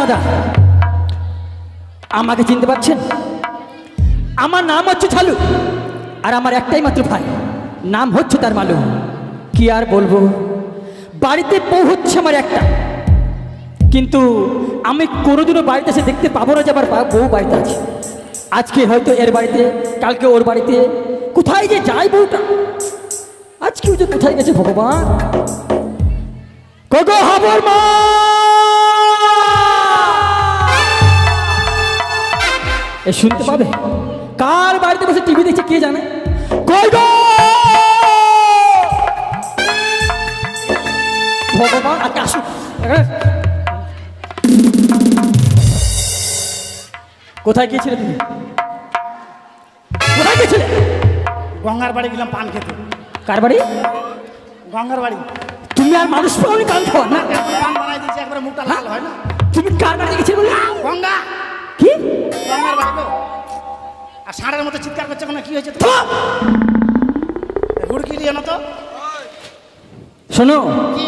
দাদা, আমাকে চিনতে পারছেন? আমার নাম হচ্ছে ঝালু, আর আমার একটাই মাত্র ভাই, নাম হচ্ছে তার মালু। কি আর বলবো, বাড়িতে বউ হচ্ছে আমার একটা, কিন্তু আমি কোনোদিনও বাড়িতে এসে দেখতে পাবো না যে আমার বউ বাড়িতে আছে। আজকে হয়তো এর বাড়িতে, কালকে ওর বাড়িতে, কোথায় যে যায় বউটা, আজকেও যে কোথায় গেছে ভগবান। গো হাবর মা, এ শুনতে পাবে? কার বাড়িতে বসে টিভি দেখছে কে জানে? কই গো ভগবান, আজকে আসুক। কোথায় গিয়েছিলে তুমি? কোথায় গিয়েছিলে? গঙ্গার বাড়ি গেলাম পান খেতে। কার বাড়ি? গঙ্গার বাড়ি। তুমি আর মানুষ পাওনি কান খাওয়া না? পান বানাই দিয়েছি, একবারে মুখটা লাল হয় না। তুমি কার বাড়ি গেছিলে বলে? গঙ্গা। কি গঙ্গার বাড়ি গো। আর ষাঁড়ের মতো চিৎকার করছে, কোনো কি হয়েছে? হুড়কি দিয়ে না তো। শোনো, কি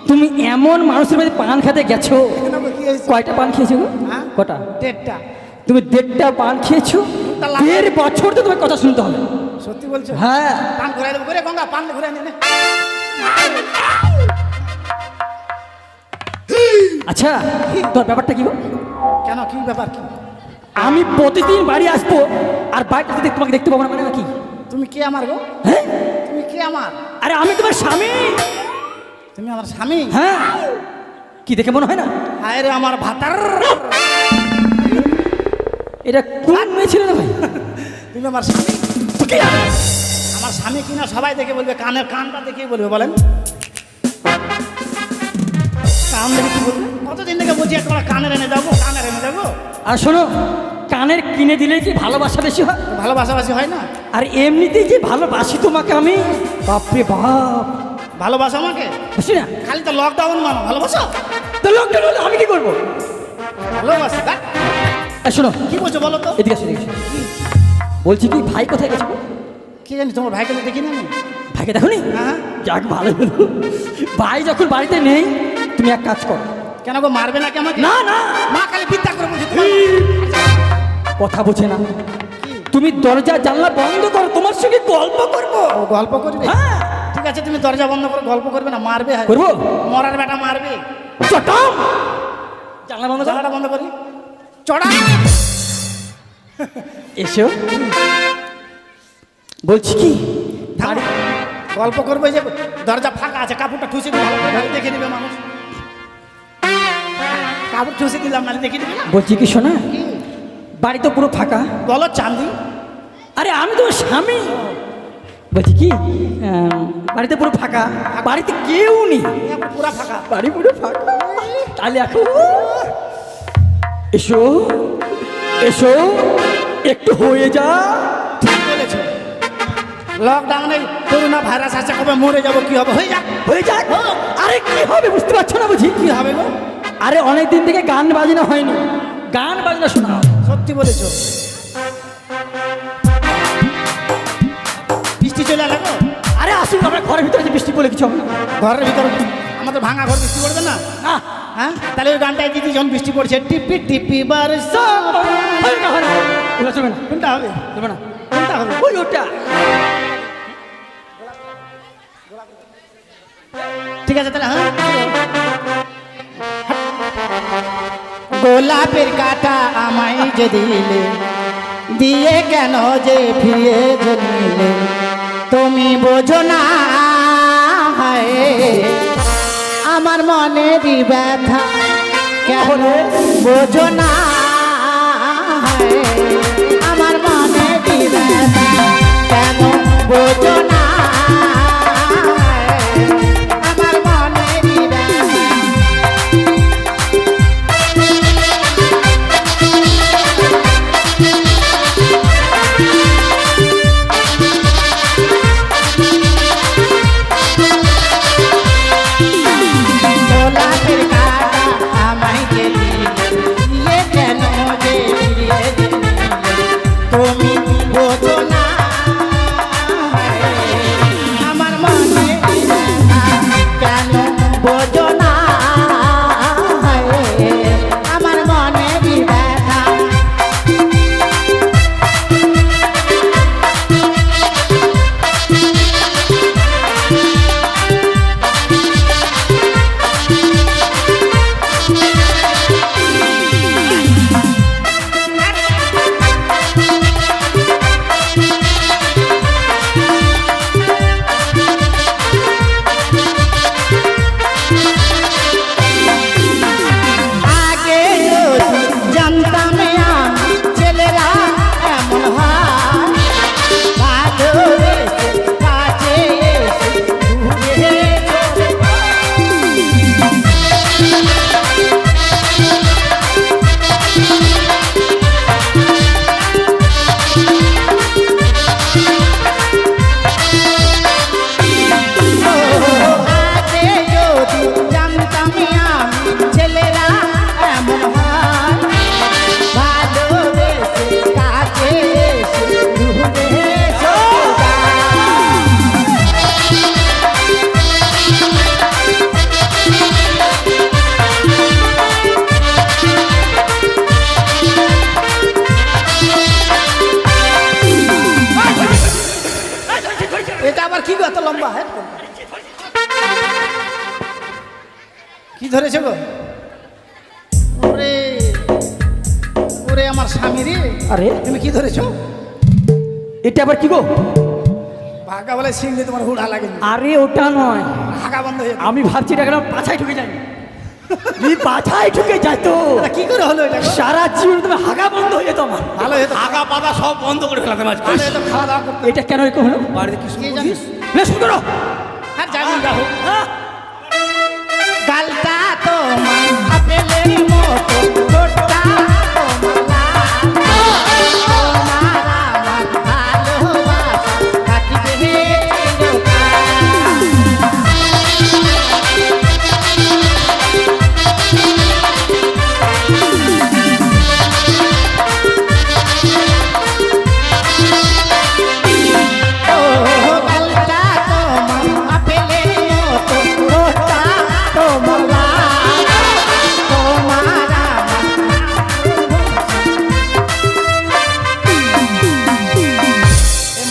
তুমি এমন মানুষের বাড়ি পান খেতে গেছো, কি হয়েছে? কয়টা পান খেয়েছো গো? হ্যাঁ? কটা? 1.5টা। তুমি 1.5টা পান খেয়েছো? 1.5 বছর তো তোমার কথা শুনতে হবে। সত্যি বলছো? হ্যাঁ। পান ঘুরাই দেবো করে, গঙ্গা পান ঘুরাই নিয়ে নে। আচ্ছা, তোর ব্যাপারটা কি গো? কেন, কি ব্যাপার? কি আমি প্রতিদিন বাড়ি আসবো আর বাড়িতে যদি তোমাকে দেখতে পাবো না, মানে কি? তুমি কে আমার গো? হ্যাঁ, তুমি কে আমার? আরে আমি তোমার স্বামী। তুমি আমার স্বামী? হ্যাঁ, কি দেখে মনে হয় না? হায় রে আমার ভাতার। এটা কোন মেয়ে ছিল না ভাই? তুমি আমার স্বামী? তো কি আর? আমার স্বামী কিনা সবাই দেখে বলবে, কানের কানটা দেখেই বলবে। বলেন, কান দেখে কি বলবে? কতদিন থেকে বলছি একটা কানের এনে যাবো, কানের এনে যাবো। আর শোনো, কানের কিনে দিলে কি ভালোবাসা বেশি হয়? ভালোবাসাবাসি হয় না? আর এমনিতেই যে ভালোবাসি তোমাকে আমি, বাপরে বাপ। ভালোবাসা আমাকে? বুঝছি না, খালি তো লকডাউন মানো ভালোবাসা। তো লোকটা হলে আমি কি করবো? ভালোবাসা দেখ। আর শোনো, কি বলছো বলো তো? এদিকে আসো, এদিকে আসো। বলছি কি, ভাই কোথায় গেছে গো? কি জানি, তোমার ভাইকে তো দেখিনি আমি। ভাইকে দেখো নি? হ্যাঁ। যাক, ভালো হলো। ভাই যখন বাড়িতে নেই, তুমি এক কাজ করো। কেন গো, মারবে নাকি আমাকে? না না, মা খালি বিদ্যা করে বলছি তোমার। কথা বোঝে না। কি? তুমি দরজা জানলা বন্ধ করো, তোমার সঙ্গে গল্প করবো। ও গল্প করবে? হ্যাঁ। ঠিক আছে, তুমি দরজা বন্ধ করে গল্প করবে না, মারবে? হয় করবো। মরার বেটা মারবে। চটাম, জানলা বন্ধ করো। জানলাটা বন্ধ করি। চড়া। এসো। বলছি কি, থামো। গল্প করবে যে দরজা ফাঁকা আছে, কাপড়টা ঠুসে দিলাম, নাহলে দেখে নিবে মানুষ। কাপড় ঠুসে দিলাম, নাহলে দেখে নিবে না। বলছি কি শোনা, কি? বাড়ি তো পুরো ফাঁকা। বলো চাঁদি। আরে আমি তোমার স্বামী। বলছি কি, বাড়িতে পুরো ফাঁকা, বাড়িতে কেউ নেই, পুরা ফাঁকা। বাড়ি পুরো ফাঁকা। তাহলে এখন এসো, এসো, একটু হয়ে যা। ঠিক বলেছো। লকডাউনে করোনা ভাইরাস আছে, কবে মরে যাবো, কি হবে? হয়ে যাক, হয়ে যাক। আরে কি হবে বুঝতে পারছো না? বুঝি কি হবে গো? আরে অনেক দিন থেকে গান বাজনা হয়নি, গান বাজনা শোনাও। সত্যি বলেছো। বৃষ্টি চলে এলো গো। আরে আসুন, আমরা ঘরের ভিতরে যে বৃষ্টি পড়লে কিছু হবে না। ঘরের ভিতরে আমাদের ভাঙা ঘর, বৃষ্টি পড়বে না? না, হ্যাঁ, তাহলে ওই গানটাই দিদি, যখন বৃষ্টি পড়ছে, টিপি টিপি বারসা। হয় না, হয় না, ওটা চলবে না, কোনটা হবে? চলবে না, কোনটা হবে? ওই ওটা। ঠিক আছে তাহলে। হ্যাঁ, গোলাপের কাটা আমায় যে দিলে, দিয়ে কেন যে ফিরে নিলে, তুমি বোঝো না হায় আমার মনেরই ব্যথা, কেন বোঝো না হায় আমার মনেরই ব্যথা, কেন বোঝো না আমার মনেরই ব্যথা। গোলাপের কাটা আমায় যে দিলে, কেন যে ফিরিয়ে দিলে, লম্বা হেড কি ধরেছে গো? ওরে ওরে আমার স্বামী রে, আরে তুমি কি ধরেছো? এটা আবার কি গো? ভাগা বলে সিংড়ি তোমার হুড়া লাগে। আরে ওটা নয়, হাগা বন্ধ হয়ে আমি ভাবছি এটা কেন পাছায় ঢুকে যাই। যদি পাছায় ঢুকে যায় তো এটা কি করে হলো এটা গো? সারা জীবন তুমি হাগা বন্ধ হয়ে যেত আমার। ভালো হতো, আগা পাতা সব বন্ধ করে ফেলাতে মাঝ ভালো হতো, খাওয়া দাওয়া করতে। এটা কেন এরকম হলো? বাড়িতে কি কে শুনছিস? জানিস? না শুরু করো। হ্যাঁ যাবো যাবো। হ্যাঁ? গালটা তোমার আপেলের মতো, ঠোঁটটা তোমার লাল। তোমার আমার ভালোবাসা থাকবে চিরকাল। ও গালটা তোমার আপেলের মতো, ঠোঁটটা তোমার লাল। তোমার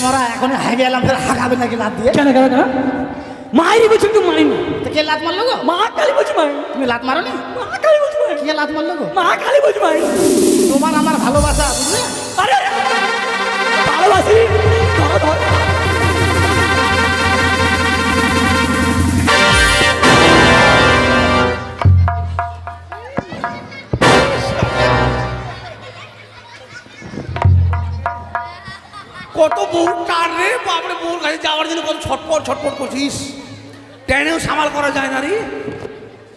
মরা এখন হেগে এলাম, ফের হাগাবে নাকি লাত দিয়ে? কেন কেন কেন? মায়েরই বলছি তুমি মারিনি। তো কে লাত মারলো গো? মা কালী বলছি মারি। তুমি লাত মারো নি? মা কালী বলছি মারি। কে লাত মারলো গো? মা কালী বলছি মারি। তোমার আমার ভালোবাসা বুঝলে? আরে আরে, ভালোবাসি। ধরো, ধরো। কত বউ টান রে বাপরে, বউর কাছে যাওয়ার জন্য কত ছটপট ছটপট করছিস। ট্রেনেও সামাল করা যায় না রে,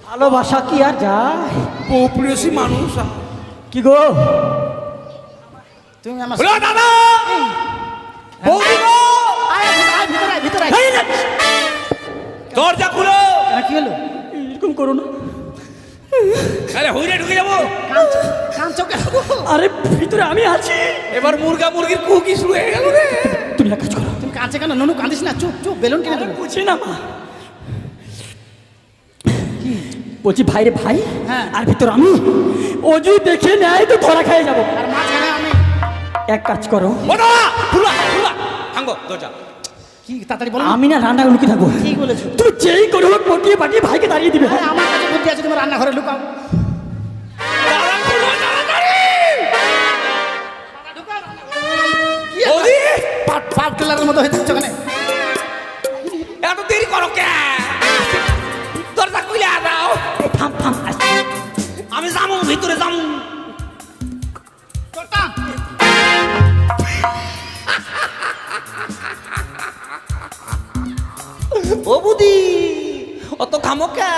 ভালোবাসা কি আর যায়? বউ প্রিয়সী মানুষ। কি গো? তুমি আমার বলো দাদা, বৌদি গো, আয়, আয়, ভিতরে আয়, ভিতরে আয়। এই না, দরজা খুলো। কেন, কি হলো? এরকম করো না। আরে হইরে ঢুকে যাবো। কাঁদছো কেন গো? আরে ভিতরে আমি আছি। এবার মুরগা মুরগির কুকি শুরু হয়ে গেল রে। তুমি এক কাজ করো। তুমি কাঁদছে কেন? ননু কাঁদিস না, চুপ চুপ, বেলুন কিনে দেবো। বুঝি না মা। বলছি ভাই রে ভাই, হ্যাঁ। আর ভিতর আমি। ও যদি দেখে নেয় তো ধরা খেয়ে যাবো। আর মাঝখানে আমি। এক কাজ করো, ও দাদা, খুলা খুলা, ভাঙো দরজা। কি তাড়াতাড়ি বলো। আমি না রান্না লুকিয়ে থাকবো। ঠিক বলেছো। তুমি যেই করে হোক পটিয়ে পাঠিয়ে ভাইকে দাঁড়িয়ে দিবে। আরে আমার কাছে বুদ্ধি আছে, তুমি রান্নাঘরে লুকাও। দাদা খুলো তাড়াতাড়ি। কি বৌদি, পাপ টেলারের মতো হয়ে থাকছো কেন? এত দেরি করো কে? দরজা খুলে দাও। থাম থাম, আসছি। আমি যাবো ভিতরে যাবো। চটা। ও বুদি, অত খামোকা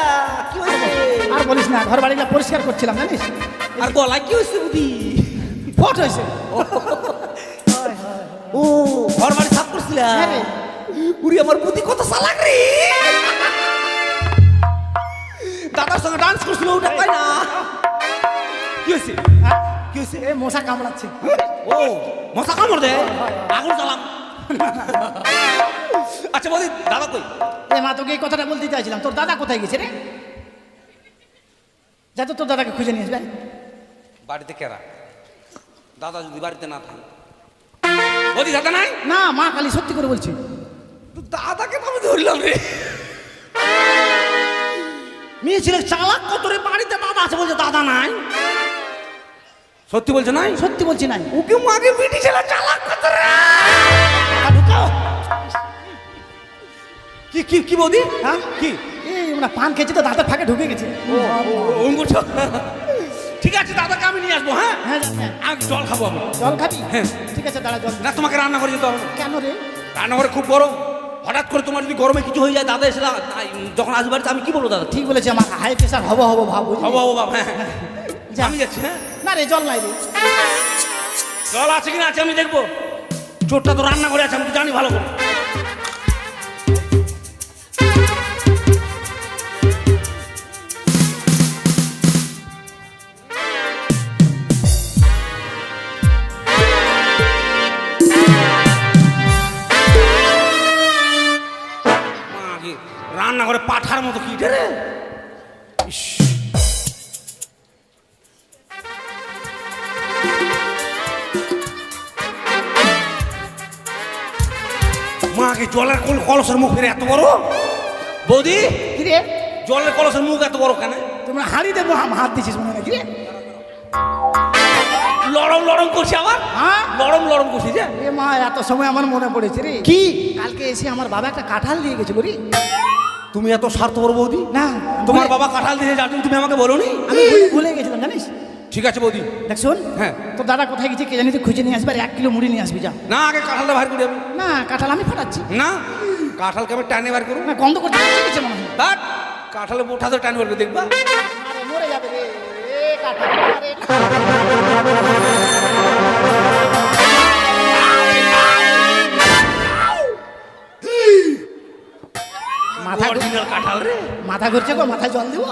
কি হয়েছে? আর বলিস না, ঘর বাড়িটা পরিষ্কার করছিলাম জানিস? আর গলায় কি হয়েছে বুদি? ফট হয়েছে। ও ঘর বাড়ি সাফ করছিলাম। হ্যাঁ রে। উড়ি আমার বুদ্ধি কত চালাক রে। দাদার সঙ্গে ডান্স করছিল, ওটা তাই না? কি হয়েছে? হ্যাঁ? কি হয়েছে? এ মশা কামড়াচ্ছে। ও মশা কামড় দে, আগুন জ্বালাম। আচ্ছা বৌদি, দাদা কই? এ মা, তোকে এই কথাটা বলতে চাইছিলাম। তোর দাদা কোথায় গেছে রে? যা তো তোর দাদাকে খুঁজে নিয়ে আসবে। বাড়িতে কেরা? দাদা যদি বাড়িতে না থাকে। বৌদি দাদা নাই? না মা কালী, সত্যি করে বলছি। তো দাদাকে তো আমি ধরলাম রে। মেয়ে ছেলে চালাক কত রে, বাড়িতে দাদা আছে বলছে দাদা নাই। সত্যি বলছে নাই? সত্যি বলছি নাই। ওকে মাকে বিটি ছেলে চালাক কত রে। ঢুকাও। কি কি কি বৌদি? হ্যাঁ? কি? এই আমরা পান খেয়েছি তো দাদার ফাঁকে ঢুকে গেছে। ঠিক আছে, দাদাকে আমি নিয়ে আসবো। হ্যাঁ হ্যাঁ হ্যাঁ। আমি জল খাবো আমি। জল খাবি? হ্যাঁ। ঠিক আছে, দাঁড়া জল। না তোমাকে রান্না করে যেতে হবে না। কেন রে? রান্নাঘরে খুব গরম। হঠাৎ করে তোমার যদি গরমে কিছু হয়ে যায়, দাদা এসে যখন আসবে বাড়িতে, আমি কি বলবো দাদা? ঠিক বলেছে, আমার হাই প্রেশার হবো হবো ভাব। বুঝলি? হবো হবো বাবা। হ্যাঁ যা। আমি যাচ্ছি। হ্যাঁ না রে, জল নাই রে। জল আছে কিনা আছে আমি দেখবো। চোরটা তো রান্না করে আছে, আমি তো জানি ভালো করে। রান্নাঘরে পাঠার মতো কি রে। ইস, মাকে জলের কলসের মুখ ফিরে এত বড় বৌদি কি রে জলের কলসের মুখ এত বড় কেন তোমরা হাড়ি দেবো হাত দিছিস মনে নাকি রে লড়ম লড়ম করছে আবার হ্যাঁ লড়ম লড়ম করছি যে এ মা এত সময় আমার মনে পড়েছে রে কি কালকে এসে আমার বাবা একটা কাঁঠাল দিয়ে গেছিল রে তুমি এত স্বার্থপর বৌদি না তোমার বাবা কাঁঠাল দিয়ে যাচ্ছেন তুমি আমাকে বলোনি আমি ভুলে গেছিলাম জানিস ঠিক আছে বৌদি দেখ শোন হ্যাঁ। তোর দাদা কোথায় গেছে কে জানি তুই খুঁজে নিয়ে আসবি আর 1 কিলো মুড়ি নিয়ে আসবি যা না আগে কাঁঠালটা বার করি আমি না কাঁঠাল আমি ফাটাচ্ছি না কাঁঠালকে আমি টানে বার করুন না গন্ধ করতে গেছে মনে হয় দেখ কাঁঠালে বোঠা তো টানে বার করে দেখবা আরে মরে যাবে রে এ কাঁঠাল আরে মাথা অরিজিনাল কাঁঠাল রে মাথা ঘুরছে গো মাথায় জল দিব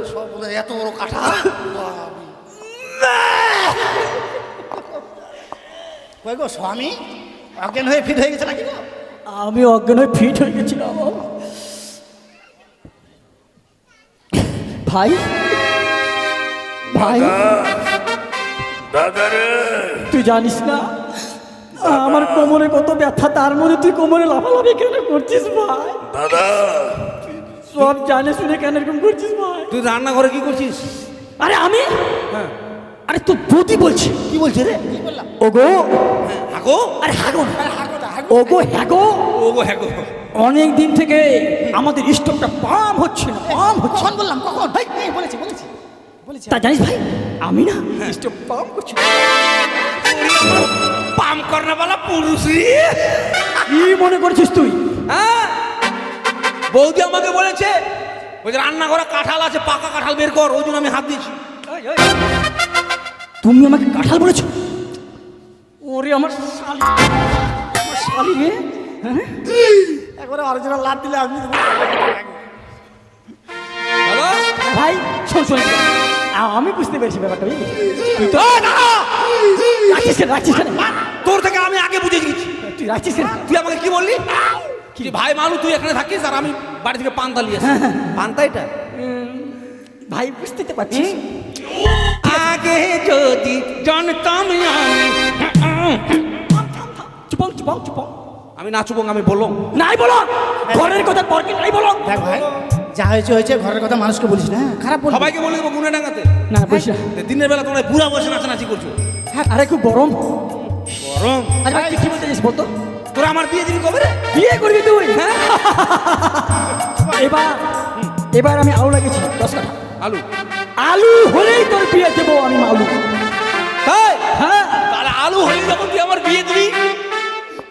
সব বলে এত বড় কাঁঠাল কই গো স্বামী অজ্ঞান হয়ে ফিট হয়ে গেছে নাকি গো আমি অজ্ঞান হয়ে ফিট হয়ে গেছিলাম ভাই ভাই তুই জানিস না আমার কোমরে কত ব্যথা তার মধ্যে তুই কোমরে লাফালাফি কেন করছিস ভাই দাদা সব জানে শুনে কেন এরকম করছিস ভাই তুই রান্নাঘরে কি করছিস আরে আমি হ্যাঁ আরে তোর বৌদি বলছি কি বলছে রে কি বললাম ওগো হাগো আরে হাগো না হাগো দা হাগো ওগো হ্যাগো ও গো হ্যাগো অনেক দিন থেকে আমাদের স্টোভটা পাম হচ্ছে না পাম হচ্ছে কখন বললাম কখন ভাই এই বলেছি বলেছি বলেছি তা জানিস ভাই আমি না স্টোভ পাম করছি না। পাম করনে वाला পুরুষ রে কি মনে করছিস তুই হ্যাঁ বৌদি আমাকে বলেছে ওই যে রান্নাঘরে কাঁঠাল আছে পাকা কাঁঠাল বের কর ওই জন্য আমি হাত দিয়েছি তুমি আমাকে কাঁঠাল বলেছো ওরে আমার শালি আমার শালি রে হ্যাঁ? একবারে অরিজিনাল লাভ দিলে আমি দেবো। হ্যালো ভাই শোন শোন আমি বুঝতে পেরেছি ব্যাপারটা বুঝলি তুই তো রাখছিস কেন তোর থেকে আমি আগে বুঝে গেছি তুই রাখছিস কেন তুই আমাকে কি বললি কি ভাই মালু তুই এখানে থাকিস আর আমি বাড়ি থেকে পান্তা নিয়ে আসি পান্তা এটা ভাই বুঝতে তো পারছিস আগে যদি জানতাম চুপং চুপং চুপং আমি নাচুবং আমি বললাম নাই বলো ঘরের কথা পরকে নাই বলো দেখ ভাই যা হয়েছে হয়েছে ঘরের কথা মানুষকে বলিস না খারাপ বল সবাইকে বলে দেবো গুনে ডাঙাতে না বলিস না দিনের বেলা তোমরা বুড়া বসে নাচানাচি করছো আরে খুব গরম গরম আরে ভাই তুই কি বলতে চাইছিস বলতো তোরা আমার বিয়ে দিবি কবে রে বিয়ে করবি তুই হ্যাঁ এবার এবার আমি আলু লাগিয়েছি 10 কাঠা আলু আলু হলেই তোর বিয়ে দেবো আমি আলু তাই হ্যাঁ তাহলে আলু হয়ে যখন তুই আমার বিয়ে দিবি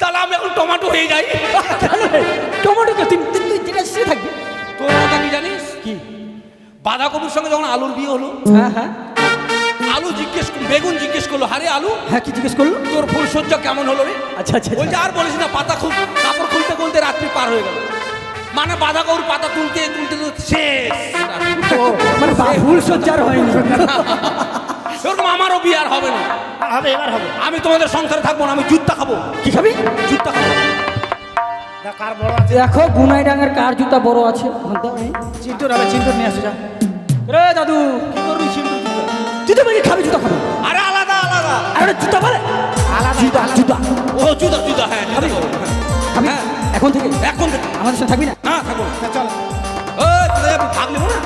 তাহলে আমি এখন টমেটো হয়ে যাই টমেটো কে তুই তুই তুই যেটা সে থাকবি তোর কথা কি জানিস কি বাঁধাকপির সঙ্গে যখন আলুর বিয়ে হলো হ্যাঁ হ্যাঁ আলু বেগুন জিজ্ঞেস করলো হারে আলু হ্যাঁ কি জিজ্ঞেস করলো তোর ফুলসজ্জা কেমন হলো রে আচ্ছা আচ্ছা বলছে আর বলিস না কাপড় খুলতে খুলতে রাত্রি পার হয়ে গেল মানে বাঁধাকপির পাতা তুলতে তুলতে তো শেষ ও, মানে ফুল সজ্জার হয়নি ওরকম আমারও বিয়ে আর হবে না হবে এবার হবে আমি তোমাদের সংসারে থাকবো না আমি জুতা খাবো কি খাবি জুতা খাবো দেখ কার বড় আছে দেখো গুনাই ডাঙের কার জুতা বড় আছে চিন্টুর হবে চিন্টুর নিয়ে আসো যা রে দাদু কি করবি সিন্ধু জুতা তুই তো বলি খাবি জুতা খাবি আরে আলাদা আলাদা আরে জুতা বলে আলাদা জুতা জুতা ও জুতা জুতা হ্যাঁ জুতা খাবো খাবি হ্যাঁ এখন থেকে এখন থেকে আমাদের সাথে থাকবি না হ্যাঁ থাকবো চল ও তোদের আমি ভাগ নেবো না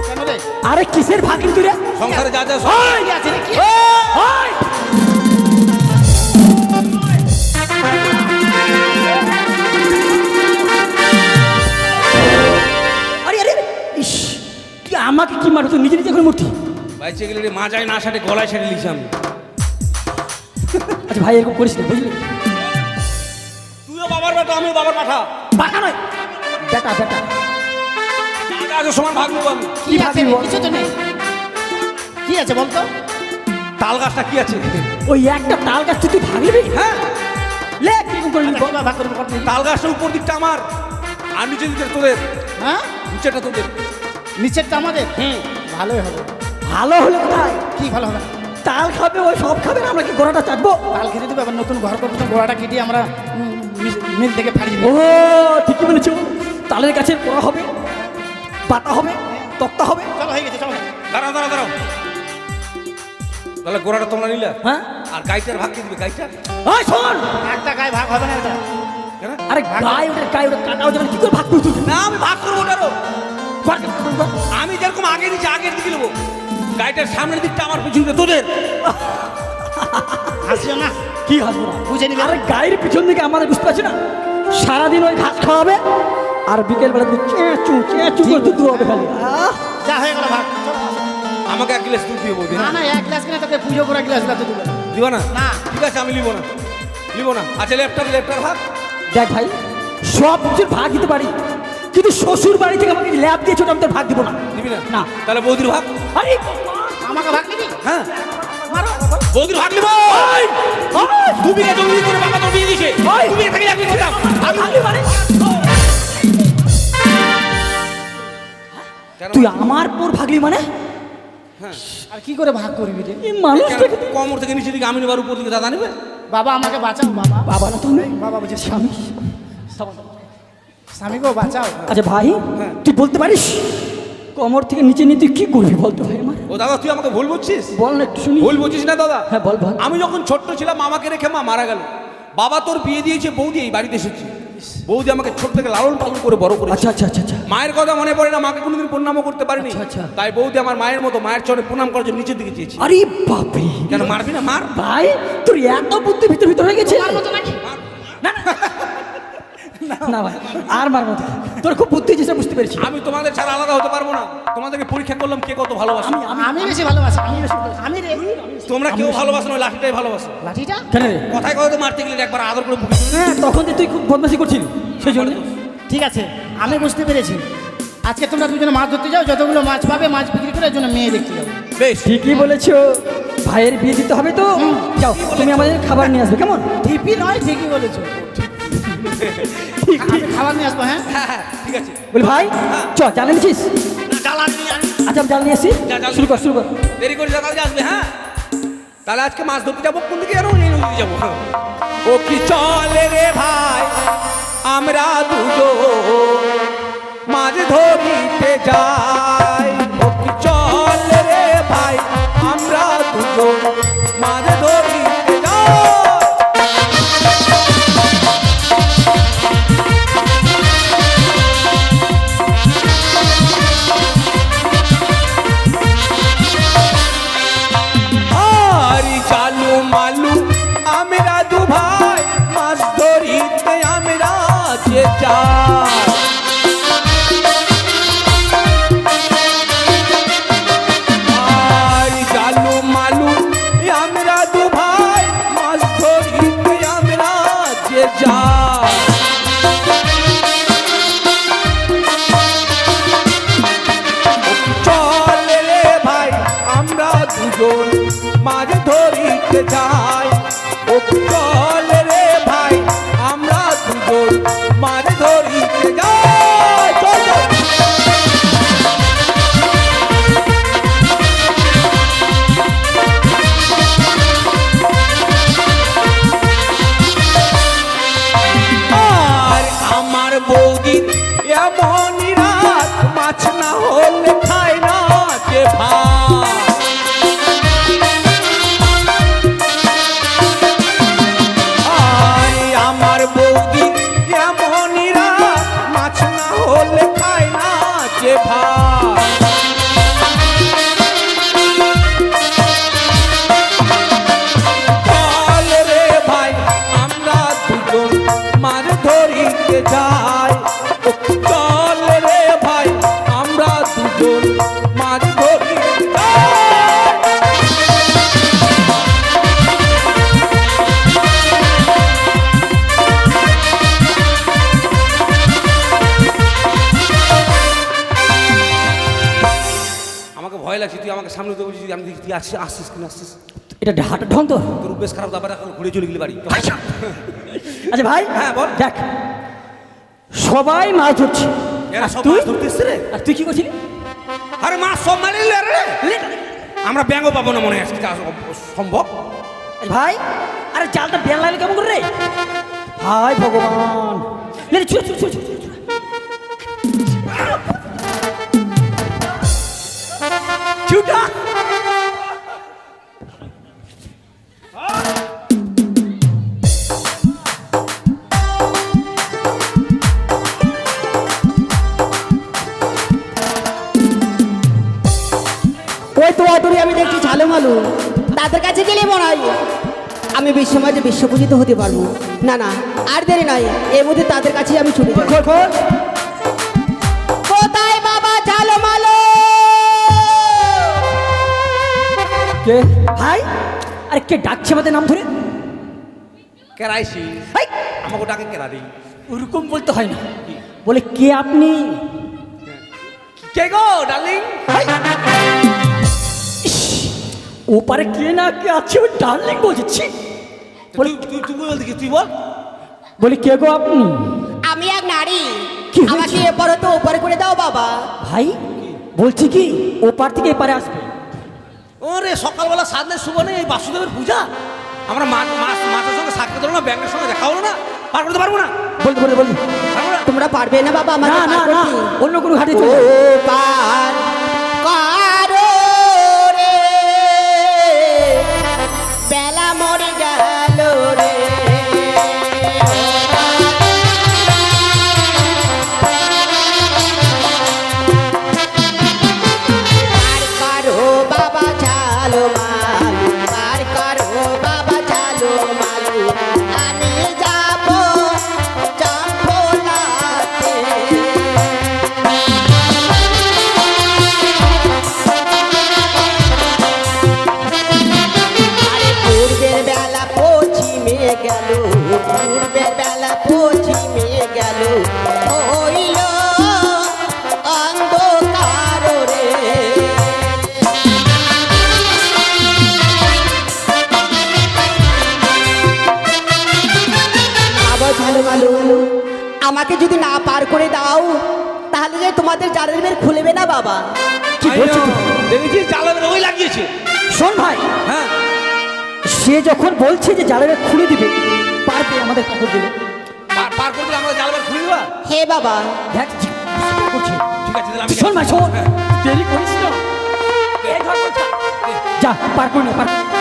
কেন রে আরে কিসের ভাগিন তুই রে সংসারে যা যা ওই, কি আছে রে কি ওই! আরে আরে ইস তুই আমাকে কি মারো তুই নিজে নিজে করে মূর্তি বাইচে গেলে মা যায় না সাথে গলায় সেটে লিখছি আমি আচ্ছা ভাই এরকম করিস না বুঝলি তুইও বাবার বেটা আমিও বাবার পাঠা বাঁকা নয় বেটা বেটা আজ সমান ভাগ নেবো আমি কি আছে রে? ভাবি বল? কিছু তো নেই কি আছে বলতো তাল গাছটা কি আছে ওই একটা তাল গাছ তুই ভাগবি হ্যাঁ লে কিরকম করে নিবি? কিভাবে ভাগ করবি কর দেখি। তাল গাছটার উপর দিকটা আমার আর নিচে দিকটা তোদের হ্যাঁ নিচেটা তোদের নিচেরটা আমাদের হুম ভালোই হবে ভালো হলে কোথায় কি ভালো হবে তাল খাবে ওই সব খাবে না, আমরা কি গোড়াটা চাটবো তাল খেতে দেবে আবার নতুন ঘর করবো তো গোড়াটা কেটে আমরা মিল থেকে ফাড়ি ও ঠিকই বলেছো তালের গাছের পোড়া হবে পাতা হবে তক্তা হবে চলো হয়ে গেছে চলো দাঁড়াও দাঁড়াও দাঁড়াও তাহলে গোড়াটা তোমরা নিলে হ্যাঁ আর গাইটার ভাগ কে দিবে গাইটার ওই শোন একটা গায়ে ভাগ ভাগ হবে না এটা। কেন? আরে গায়ে ওটা কাটা যাবে কি করে ভাগ করতে না আমি ভাগ করবো ওটারও। আমি যেরকম আগে নিচে আগের দিকে নেবো, গাড়িটার সামনের দিকটা আমার পিছনে তোদের। হাসিও না, কি হাসবো না বুঝে নিবি। আরে গায়ের পিছন দিকে আমাদের বুঝতে পারছি না, সারাদিন ওই ঘাস খাওয়াবে আর বিকেল বেলা চেঁচু করে দুধ হবে খালি। যা হয়ে গেল ভাগ, চলো। আমাকে এক গ্লাস দুধ দিয়ে বৌদি। না না, এক গ্লাস কিনে তোকে পুজো করা গ্লাস দিতে দেবো। দিব না? না। ঠিক আছে আমি নিব না, নিব না। আচ্ছা লেফটার ভাগ। দেখ ভাই, সব কিছুর ভাগ দিতে পারি, কিন্তু শ্বশুর বাড়ি থেকে আমাকে ল্যাব দিয়ে ছোট আমি তোর ভাগ দিব না। নিবি না? না। তাহলে বৌদির ভাগ। আরে আমাকে ভাগ নিবি? হ্যাঁ, মারো। বৌদির ভাগ নিব। দু বিঘা জমি করে বাবা তোর বিয়ে দিয়েছে। দু বিঘা থাকলে আপনি খেতাম। আমি ভাগলি মানে কেন? তুই আমার পর ভাগলি মানে হ্যাঁ। আর কি করে ভাগ করবি রে? এই মানুষটাকে কেন? কোমর থেকে নিচে দিকে আমি নেবার উপর দিকে দাদা নেবে। বাবা আমাকে বাঁচাও বাবা। বাবা না তুমি বাবা বুঝে স্বামী। স্বামীকেও বাঁচাও। আচ্ছা ভাই, হ্যাঁ। তুই বলতে পারিস কোমর থেকে নিচে নিয়ে তুই কি করবি বলতো ভাই আমার? ও দাদা তুই আমাকে ভুল বুঝছিস। বল না একটু শুনি। ভুল বুঝছিস না দাদা? হ্যাঁ বল বল। আমি যখন ছোট্ট ছিলাম মামাকে রেখে মা মারা গেল, বাবা তোর বিয়ে দিয়েছে, বৌদি এই বাড়িতে এসেছে। বৌদি আমাকে ছোট থেকে লালন পালন করে বড় করেছে। আচ্ছা আচ্ছা আচ্ছা আচ্ছা মায়ের কথা মনে পড়ে না, মাকে কোনোদিন প্রণামও করতে পারিনি। আচ্ছা, আচ্ছা। তাই বৌদি আমার মায়ের মতো মায়ের চরণে প্রণাম করার জন্য নিচের দিকে চেয়েছি। আরে বাপরে, কেন মারবি না? মার। ভাই তোর এত বুদ্ধি ভিতর হয়ে গেছে। তোমার মতো নাকি? না ভাই আর মার মতো, তোর খুব বুদ্ধি যেটা বুঝতে পেরেছি। আমি তোমাদের ছাড়া আলাদা হতে পারবো না। তোমাদেরকে পরীক্ষা করলাম কে কত ভালোবাসে। আমি বেশি ভালোবাসি, আমি বেশি ভালোবাসি। আমি রে তোমরা কেউ ভালোবাসো না, ওই লাঠিটাই ভালোবাসো। লাঠিটা কেন রে? কথায় কথা তো মারতে গেলে একবার আদর করে বুকে তুলে হ্যাঁ তখন যে তুই খুব বদমাশি করছিলি সেই জন্য। ঠিক আছে, আমি বুঝতে পেরেছি। আজকে তোমরা দুজনে মাছ ধরতে যাও, যতগুলো মাছ পাবে মাছ বিক্রি করে এর জন্য মেয়ে দেখতে যাও। বেশ। ঠিকই বলেছো, ভাইয়ের বিয়ে দিতে হবে তো। যাও তুমি আমাদের খাবার নিয়ে আসবে কেমন? ঠিকই নয়, ঠিকই বলেছো। আমি খাবার নিয়ে আসবো। হ্যাঁ হ্যাঁ হ্যাঁ ঠিক আছে। বলি ভাই চ জাল এনেছিস? না, জ্বালা নিয়ে আনি। আচ্ছা আমি জাল নিয়ে আসি। যা, জাল শুরু কর শুরু কর। দেরি করে কালকে আসবে। হ্যাঁ তাহলে আজকে মাছ ধরতে যাবো কোন দিকে জানো? এই নদীতে যাবো। ও কি চলে রে ভাই আমরা দুজন মাছ ধরিতে যাই। ও কি চলে রে ভাই আমরা দুজন মাছ ধরিতে যাই। আরি চালু মালু আমরা দু ভাই মাছ ধরিতে আমরা যে যাই। আরি চালু মালু আমরা দু ভাই মাছ ধরিতে আমরা যে যাই। চলে রে ভাই আমরা দুজন মাছ ধরিতে যাই। ও চলে রে ভাই আমরা দুজন মাছ ধরিতে যাই। চল চল। আর আমার বৌদি এমনই রাত মাছ না হলে খায় না যে ভাত। আর আমার বৌদি এমনই রাত মাছ না হলে খায় না যে ভাত। চল রে ভাই আমরা দুজন মাছ ধরিতে যাই। ও চল রে ভাই আমরা দুজন মাছ ধরিতে যাই। আমাকে ভয় লাগছে, তুই আমাকে সামনে তো বলছিস, আমি দেখি তুই আসছিস আসছিস কিনা আসছিস। এটা হাটের ঢং তো। তোর বেশ খারাপ ব্যাপারটা ঘুরে চলে গেলি বাড়ি। আচ্ছা ভাই হ্যাঁ, বল। দেখ সবাই মাছ ধরছে এরা সব তুই মাছ ধরতে এসছে রে। আর তুই কি করছিলি? আরে মাছ সব মারি রে রে। আমরা ব্যাঙও পাবো না মনে হয় আজকে, যা সম্ভব। আরে ভাই আরে জালটা বেল লাগলে কেমন করে রে? হায় ভগবান, লে রে, ছুড়ে ছুড়ে ছুড়ে ছুড়ে ছুড়ে। ছুটা। ঝালো মালু তাদের কাছে গেলে মনে হয় আমি বিশ্বমাজে বিশ্বপূজিত হতে পারবো। না না, আর দেরি নাই, এর মধ্যে তাদের কাছে আমি ছুটে যাই। খোল খোল। কোথায় বাবা ঝালো মালু? কে ভাই? আরে কে ডাকছে আমাদের নাম ধরে? কেরাইছি হাই, আমাকে ডাকে কেরা দিই। ওরকম বলতে হয় না, বলে কে আপনি? কে গো ডার্লিং? হাই! ইস, ওপারে কে না কে আছে ওই ডার্লিং বলছি। তুই তুই তুই বল দেখি, তুই বল। বলি কে গো আপনি? আমি এক নারী, কি হয়েছে? আমাকে এপারে তো ওপারে করে দাও বাবা। ভাই বলছি কি ওপার থেকে এপারে আসবে। ওরে সকালবেলা সাধনের শুভ নেই, এই বাসুদেবের পূজা, আমরা মাছের সঙ্গে সাক্ষাৎ হলো না, ব্যাংকের সঙ্গে দেখা হলো না, পার করতে পারবো না, বলতে বলতে বলতে পারবো না। তোমরা পারবে না বাবা আমাকে না পার না না, করতে? অন্য কোনো ঘাটে ও চলে যাও। পার কারো রে, বেলা মরে গেল রে। পার করো বাবা ঝালো মালু, পার করো বাবা ঝালো মালু, আমি যাবো চম্পলাতে। আরে পূর্বের বেলা পশ্চিমে গেল, পূর্বের বেলা পশ্চিমে গেল, হইল অন্ধকার রে। বাবা ঝালো মালু, আমাকে যদি না পার করে দাও তাহলে যে তোমাদের জালের বের খুলবে না বাবা। কি বলছো তুমি? দেখেছিস জালের ওই লাগিয়েছে। শোন ভাই, হ্যাঁ, সে যখন বলছে যে জালের খুলে দিবে, পারবে আমাদের কাপড় দেবে। পার করে দিলে আমরা জালের খুলে দেবা। হে বাবা, দেখ জিজ্ঞাসা করছে। ঠিক আছে, তাহলে আমি শোন ভাই শোন, হ্যাঁ। দেরি করিস না। এই ধর বলছা। যা পার করে নে, পার করে নে।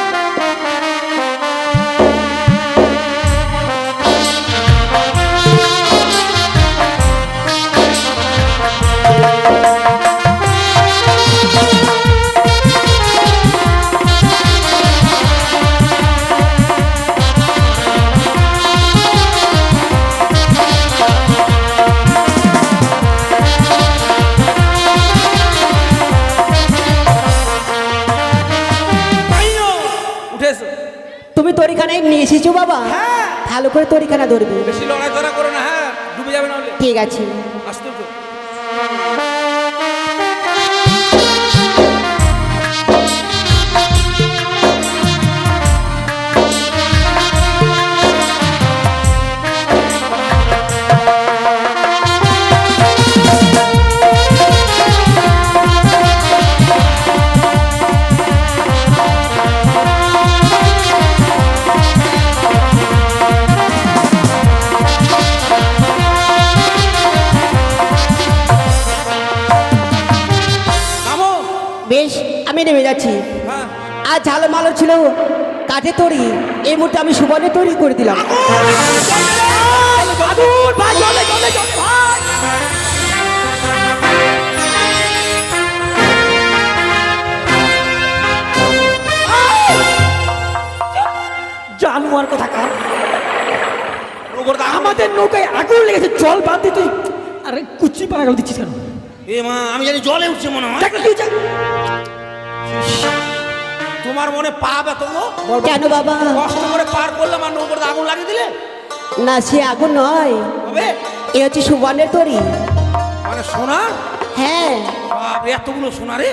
উঠে এসো। তুমি তরিখানায় নিয়ে এসেছো বাবা? হ্যাঁ। ভালো করে তরিখানা ধরবে। বেশি লড়াই করো না, হ্যাঁ, ডুবে যাবে না হলে। ঠিক আছে। আসতে তো নামো। বেশ, আমি নেমে যাচ্ছি। হ্যাঁ, আর ঝালো মালো ছিল কাঠে তৈরি, এই মুহূর্তে আমি সুবর্ণে তৈরি করে দিলাম। আগুন ভাই, জলে জলে জলে ভাই। জানোয়ার কথা কার? ওগর দা আমাদের নৌকায় আগুন লেগেছে, জল বাদ দিয়ে তুই আরে কুচি পাগল দিচ্ছিস কেন? এ মা, আমি জানি জলে উঠছে মনে হয়। দেখ না তুই যা। তোমার মনে পাপ এত গো? কেন বাবা? কষ্ট করে পার করলাম আর নৌকোর আগুন লাগিয়ে দিলে না, সে আগুন নয়, হবে? এ হচ্ছে সুবর্ণের তৈরি। মানে সোনা? হ্যাঁ, বাপরে, এতগুলো সোনা রে।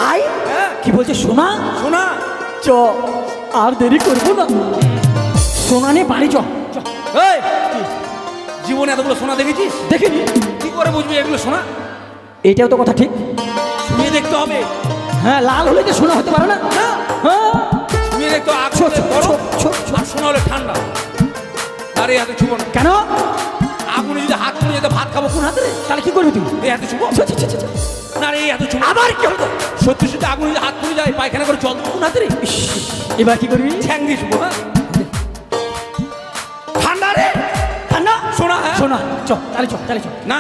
আই হ্যাঁ, কি বলছে সোনা? সোনা। চ, আর দেরি করবো না, সোনা নিয়ে বাড়ি চ। চ। এই, জীবনে এতগুলো সোনা দেখেছিস? দেখিনি। কি করে বুঝবি এগুলো সোনা? এটাও তো কথা ঠিক। ছুঁয়ে দেখতে হবে। হ্যাঁ, লাল হলে যে সোনা হতে পারে না। না, হ্যাঁ, ছুঁয়ে দেখতে হবে। আগুন ছো, হলে ছো, গরম, ছো, ছো। আর সোনা হলে ঠান্ডা। আরে হাতে ছুবো না। কেন? আগুনে যদি হাত তুলে যেতে ভাত খাবো কোন হাতে রে? তাহলে কি করবি তুই? এই হাতে ছুবো ছো, ছো, ছো, ছো, ছো। না রে, এই হাতে ছুবো। আবার কি হলো? সত্যি সত্যি আগুনে যদি হাত তুলে যায়, পায়খানা করে জল কোন হাতে রে? ইস, এবার কি করবি? ঠ্যাং দিয়ে ছুবো। হ্যাঁ, ঠান্ডা রে। ঠান্ডা সোনা, হ্যাঁ। সোনা। চ, তাহলে চ, তাহলে চ। না,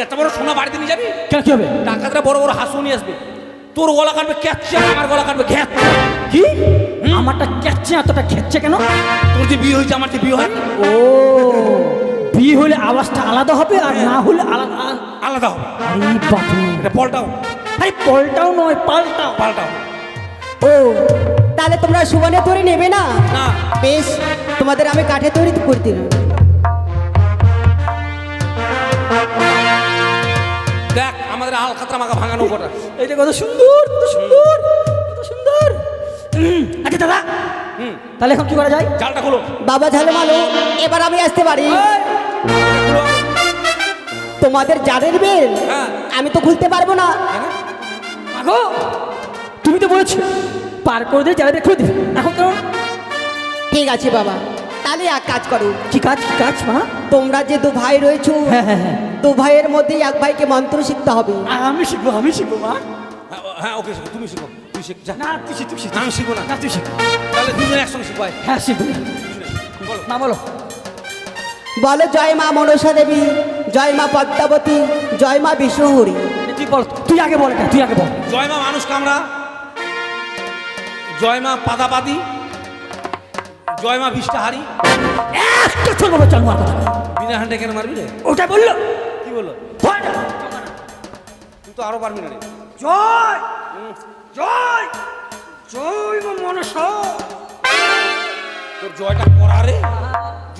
এত বড় সোনা বাড়িতে নিয়ে যাবি? কেন কি হবে? ডাকাতরা বড় বড় হাঁসও নিয়ে আসবে। তোর গলা কাটবে ক্যাচ্চা, আমার গলা কাটবে ঘ্যাচ। কি আমারটা ক্যাচ্ছে এতটা খেচ্ছে কেন? তোর যে বিয়ে হয়েছে আমার যে বিয়ে হয়নি, ও বিয়ে হলে আওয়াজটা আলাদা হবে আর না হলে আলাদা। আলাদা হবে। আরে বাপরে, এটা পলটাও, আরে পলটাও নয় পাল্টাও। পাল্টাও। ও তাহলে তোমরা সুবর্ণের তৈরি নেবে না? না। বেশ, তোমাদের আমি কাঠে তৈরি করে দিলাম। দেখ আমাদের আলকাতরা মাখা ভাঙানো কটা। এইটা কত সুন্দর, কত সুন্দর, কত সুন্দর। আচ্ছা দাদা, তাহলে এখন কি করা যায়? জালটা খোলো। বাবা ঝালমালো, এবার আমি আসতে পারি? খোলো। তোমাদের জালের বেল হ্যাঁ। আমি তো খুলতে পারবো না। মাগো তুমি তো বলেছো পার করে দিয়ে জ্বালাতে খুলে দিবে, এখন কেন? ঠিক আছে বাবা, তাহলে এক কাজ করো। কি কাজ, কি কাজ মা? তোমরা যে দু ভাই রয়েছো, হ্যাঁ হ্যাঁ হ্যাঁ, দু ভাইয়ের মধ্যে এক ভাইকে মন্ত্র শিখতে হবে। আমি শিখবো, আমি শিখবো মা। হ্যাঁ, হ্যাঁ ওকে শিখো, তুমি শিখো, তুই শিখ যা। না তুই শিখ, তুই শিখ। আমি শিখবো না। না তুই শিখ। তাহলে দুজন একসঙ্গে শিখবো। আয়। হ্যাঁ শিখবো। বলো। মা বলো। বলো জয় মা মনসা দেবী, জয় মা পদ্মাবতী, জয় মা বিষ্ণুহরি। তুই বল, তুই আগে বল, তুই আগে বল। জয় মা মানুষ কামড়া, জয় মা পাদাপাদি, জয় মা বিষ্টাহারি। একটা ছোট বড় চল মার কথা। বিনা হান্ডে কেন মারবি রে? ওটা বললো কি বললো? ভয় না। তুই তো আরো পারবি না রে। জয় জয় জয় গো মনসা। তোর জয়টা করা রে।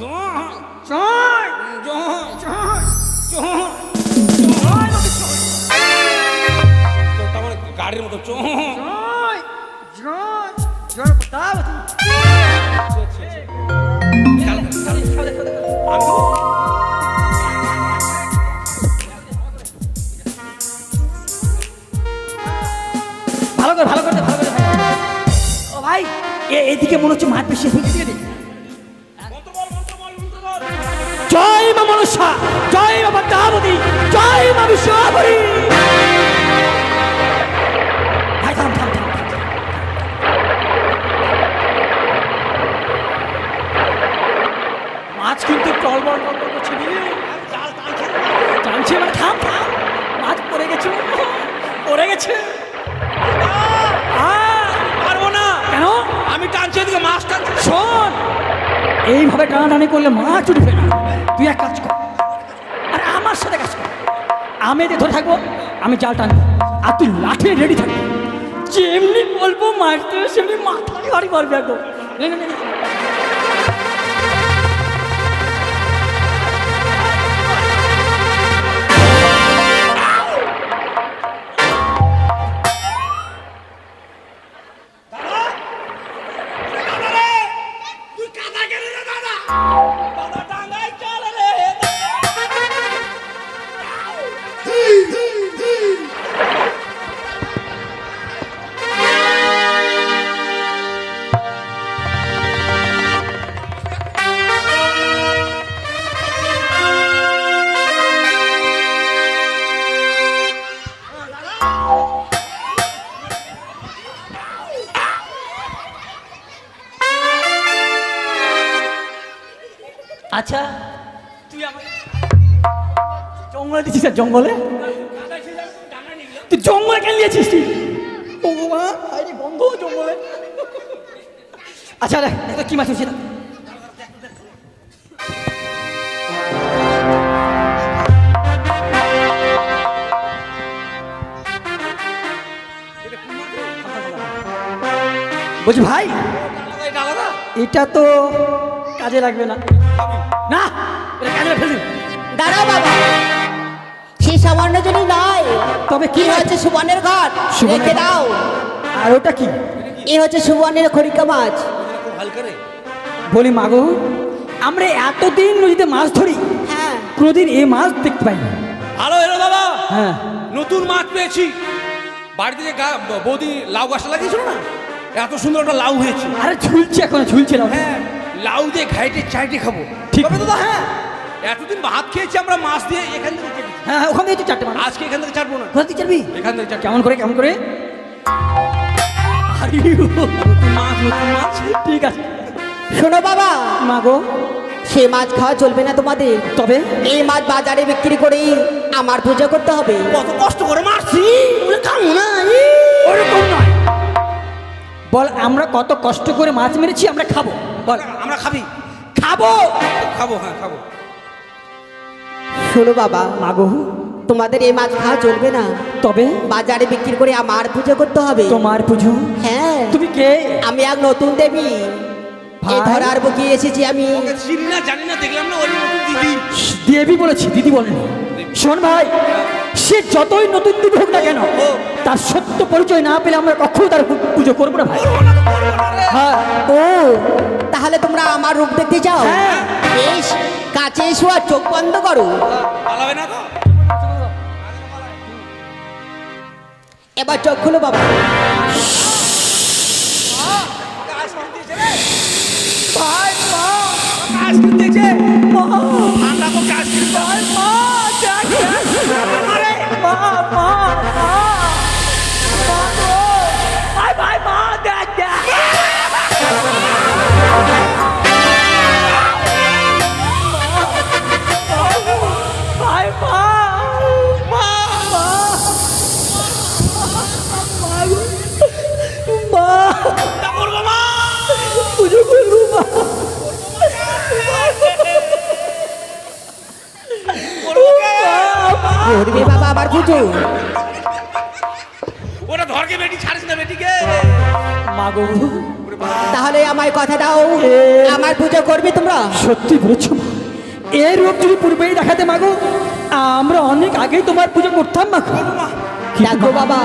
জয় জয় জয় জয় জয়। জয় গো বিষ্ণু। তোরটা মানে গাড়ির মতো জয়। জয় জয় জয় পদ্মাবতী। খেল, খেল। আমি ভালো করে, ভালো করে, ভালো করে। ও ভাই, এদিকে মনে হচ্ছে মাঠ বেশি এদিকে দে। মন্ত্র বল, মন্ত্র বল, মন্ত্র বল। জয় মা মনসা, জয় মা পদ্মাবতী, জয় মা বিশ্বহরি। ভাই থাম থাম থাম। মাছ কিন্তু টলবল টলবল করছে বুঝলি? জাল টানছে না। টানছে মানে থাম থাম। মাছ পড়ে গেছে, পড়ে গেছে। পারবো না। কেন? আমি টানছি এদিকে, মাছ টানছে। শোন, এইভাবে টানাটানি করলে মাছ উঠবে না। তুই এক কাজ কর, আর আমার সাথে কাজ কর। আমি এতে ধরে থাকবো, আমি জাল টানবো, আর তুই লাঠি রেডি থাকবি। যেমনি বলবো মারতে সেমনি মাথায় বাড়ি মারবে একদম। নে, নে, নে, নে। তুই কাদা কেন রে দাদা? দাদা ডাঙ্গায় চল রে। আচ্ছা তুই আমাকে জঙ্গলে দিচ্ছিস, আর জঙ্গলে তুই জঙ্গলে কেন নিয়েছিস তুই? ও মা, আরে বন্ধ জঙ্গলে। আচ্ছা রে, এটা কি মাছ হচ্ছে? বলছি ভাই, এটা আলাদা। এটা তো কাজে লাগবে না। না, এটা কাজে ফেলি। দাঁড়াও বাবা, সেই সামান্য জন্য নয়, তবে কি কি হচ্ছে সুবর্ণের ঘাট, সুবর্ণের রেখে ঘাট। দাও। আর ওটা কি? এ হচ্ছে সুবর্ণের খড়িকা মাছ। খুব হালকা রে। বলি মাগো, আমরা এতদিন নদীতে মাছ ধরি, হ্যাঁ, কোনোদিন এই মাছ দেখতে পাই না। ভালো এলো দাদা। হ্যাঁ, নতুন মাছ পেয়েছি। বাড়িতে যে বৌদি লাউ গাছটা লাগিয়েছিল না, এত সুন্দর একটা লাউ হয়েছে। আরে ঝুলছে, এখন ঝুলছে না। হ্যাঁ, লাউ দিয়ে ঘাইটে চাইটে খাবো। ঠিক। তবে দাদা হ্যাঁ, এতদিন ভাত খেয়েছি আমরা মাছ দিয়ে, এখান থেকে চেটেছি। হ্যাঁ হ্যাঁ, ওখান থেকে তো চারটে মাছ। আজকে এখান থেকে চাটবো না, কোথা থেকে চারবি? এখান থেকে চাটবো। কেমন করে, কেমন করে? আরে, নতুন মাছ, নতুন মাছ। ঠিক আছে শোনো বাবা, মাগো, সে মাছ খাওয়া চলবে না তোমাদের। তবে এই মাছ বাজারে বিক্রি করে আমার পূজা করতে হবে। কত কষ্ট করে মারছি, খাবো না। ওরকম নয়, বল আমরা কত কষ্ট করে মাছ মেরেছি, আমরা খাবো, বল আমরা খাবি, খাবো। খাবো, হ্যাঁ খাবো। শোনো বাবা, মাগো, তোমাদের এই মাছ খাওয়া চলবে না, তবে বাজারে বিক্রি করে আমার পুজো করতে হবে। তোমার পুজো? হ্যাঁ, তুমি কে? আমি এক নতুন দেবী, ভাই? এই ধরার বুকে এসেছি আমি। ওকে চিনি না, জানি না, দেখলাম না ওই নতুন দিদি। দেবী বলেছি, দিদি বলেনি। শোন ভাই, সে যতই নতুন দিদি হোক না কেন, তার সত্য পরিচয় না পেলে আমরা কখনো তার পুজো করবো না ভাই। হ্যাঁ, ও তাহলে তোমরা আমার রূপ দেখতে চাও? হ্যাঁ। বেশ, কাছে এসো আর চোখ বন্ধ করো। পালাবে না তো? এবার চোখ খুলো বাবা। ভাই মা আইসক্রিম দিয়েছে, ঠান্ডা করছে আইসক্রিম। ভাই মা আরে মা মা মা ভাই ভাই মা দেখ দেখ। ভাই মা মা মা মা করবো মা, পুজো করবো মা। করবো কে? করবে বাবা আবার পুজো? ওরা ধরকে বেটি ছাড়িস না বেটিকে। মাগো, তাহলে আমায় কথা দাও, আমার পুজো করবে তোমরা? সত্যি বলেছো মা, এই রূপ যদি পূর্বেই দেখাতে মাগো, আমরা অনেক আগেই তোমার পুজো করতাম মাগো। দেখো বাবা,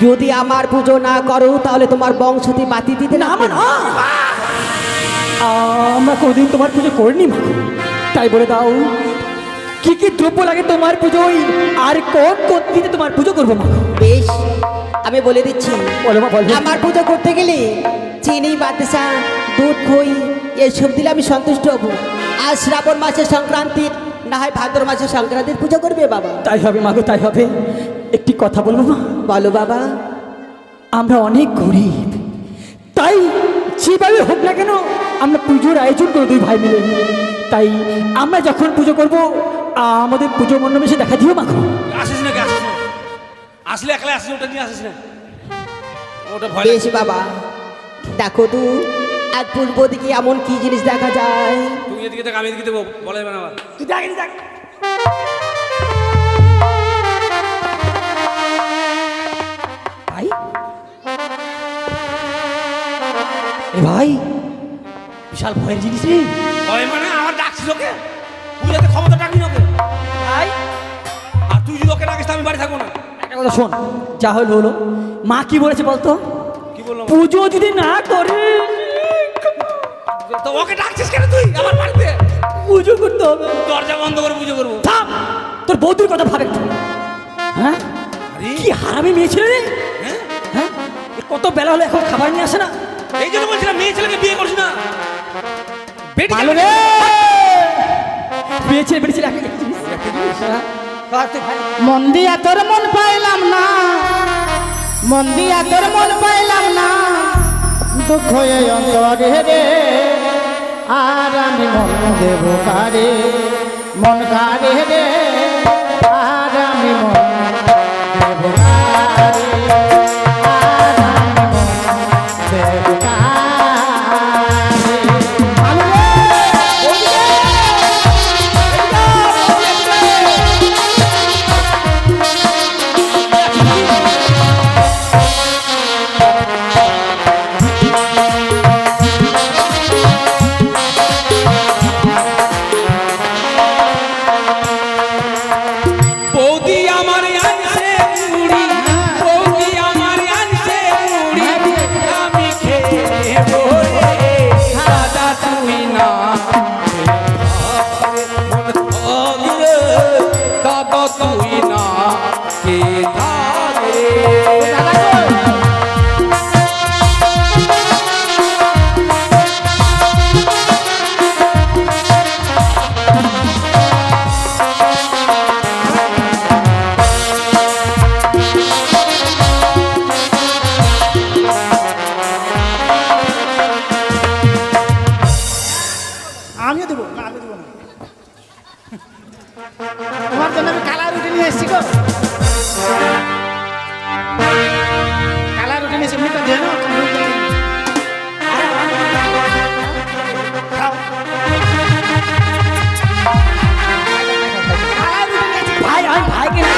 যদি আমার পুজো না করো তাহলে তোমার বংশতে বাতি দিতে না না। আমার না, আমরা কোনদিন তোমার পুজো করিনি মাগো, তাই বলে দাও কি কি দ্রব্য লাগে তোমার পুজোয়, আর কোন কোন দিনে তোমার পুজো করবো মাগো? বেশ, আমি বলে দিচ্ছি। বলো মা, বলো। আমার পুজো করতে গেলে চিনি, বাতাসা, দুধ, খই এসব দিলে আমি সন্তুষ্ট হব। আর শ্রাবণ মাসের সংক্রান্তির, না হয় ভাদ্র মাসের সংক্রান্তির পুজো করবে বাবা। তাই হবে মাগো, তাই হবে। একটি কথা বলবো মা, বলো বাবা। আমরা অনেক গরিব, তাই যেভাবে হোক না কেন আমরা পুজোর আয়োজন করবো দুই ভাই মিলে। তাই আমরা যখন পুজো করব আমাদের পুজো মণ্ডপে এসে দেখা দিও মাগো। আসিস নাকি? আসিস না, আসলে একলা আসিস, ওটা নিয়ে আসিস না, ওটা ভয় বেশ বাবা, দেখো তো এক পূর্ব দিকে এমন কি জিনিস দেখা যায়। তুই এদিকে দেখ, আমি এদিকে দেবো, বলে যাবে না আবার। তুই দেখ, দেখ। ভাই, এ ভাই, বিশাল ভয়ের জিনিস রে ভয় মানে আমার ডাকছিস ওকে? তুই যাতে ক্ষমতা ডাকবি না ওকে। ভাই। আর তুই যদি ওকে ডাকিস তো আমি বাড়ি থাকবো না। একটা কথা শোন, যা হলো হলো। মা কি বলেছে বলতো? কি বললাম? পুজো যদি না করে তো ওকে ডাকছিস কেন তুই আমার বাড়িতে? পুজো করতে হবে। দরজা বন্ধ করে পুজো করবো। থাম, তোর বৌদির কথা ভাবে একটু। হ্যাঁ, আরে কি হারামি মেয়ে ছিল রে। হ্যাঁ, হ্যাঁ, এ কত বেলা হলো এখন খাবার নিয়ে আসে না। এই জন্য বলছিলাম মেয়ে ছেলেকে বিয়ে করছি না। বেটি ভালো রে, মেয়ে ছেলে বেটি ছেলে একই জিনিস। হ্যাঁ, ভাই। মন দিয়া তোর মন পাইলাম না, মন দিয়া তোর মন পাইলাম না, দুঃখ এই অন্তরে রে, আর আমি মন দেব কারে, মন কারে রে, আর আমি মন দেব কারে, আর আমি মন দেব কারে। ভালো রে, ওদিকে, বৌদি আমার আনছে মুড়ি, বৌদি আমার আনছে মুড়ি, আমি খেয়ে বলে দাদা তুই না দাদা তুই না কে থাকে। আমিও দেবো না, আমি দেবো না। তোমার জন্য আমি কালা রুটি নিয়ে এসেছি গো। উঠে নিয়েছে মুখটা দিয়ে না খাও। ভাই আমি ভাইকে না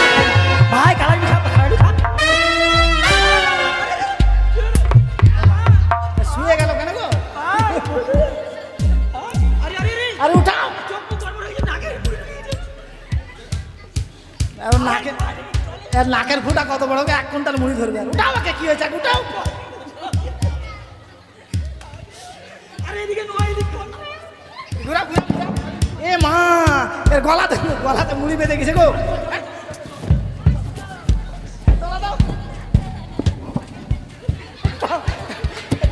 ভাই কালার খা কালার খা শুয়ে গেল কেন গো আরে উঠাও আর নাকের এর নাকের ফুটা কত বড় 1 কুইন্টাল মুড়ি ধরবে আর উঠাও আমাকে কি হয়েছে উঠাও ঘুরা, ঘুরা, ঘুরা। এ মা এর গলাতে মুড়ি বেঁধে গেছে গো তলা দাও।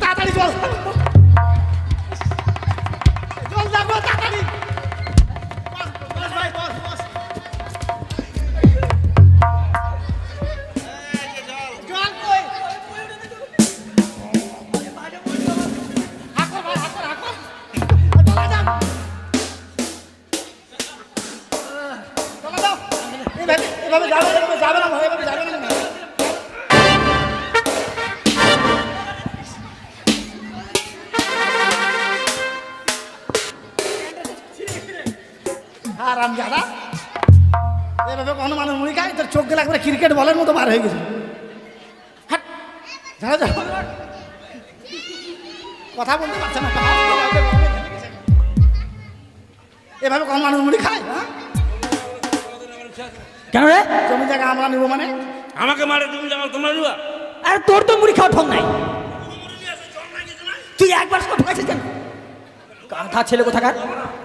তাড়াতাড়ি জল দাও। জল দাও গো, তাড়াতাড়ি বস, বস ভাই, বস, বস। জল কই? হাঁকো ভাই, হাঁকো, হাঁকো। তলা দাও। তলা দাও। এভাবে যাবে না ভাই, এভাবে যাবে না। আরাম জাদা এভাবে কোনো মানুষ মুড়ি খায় তোর চোখ গেলে একবারে ক্রিকেট বলের মতো বার হয়ে গেছে হাট যাও যাও কথা বলতে পারছে না এভাবে কোনো মানুষ মুড়ি খায় হ্যাঁ? কেন রে জমি জায়গা আমরা নিব মানে আমাকে মারে তুমি জানো তোমরা নিবা আরে তোর তো মুড়ি খাওয়া ঠক নাই তুই একবার সব খাইছিস কেন গাধা ছেলে কোথাকার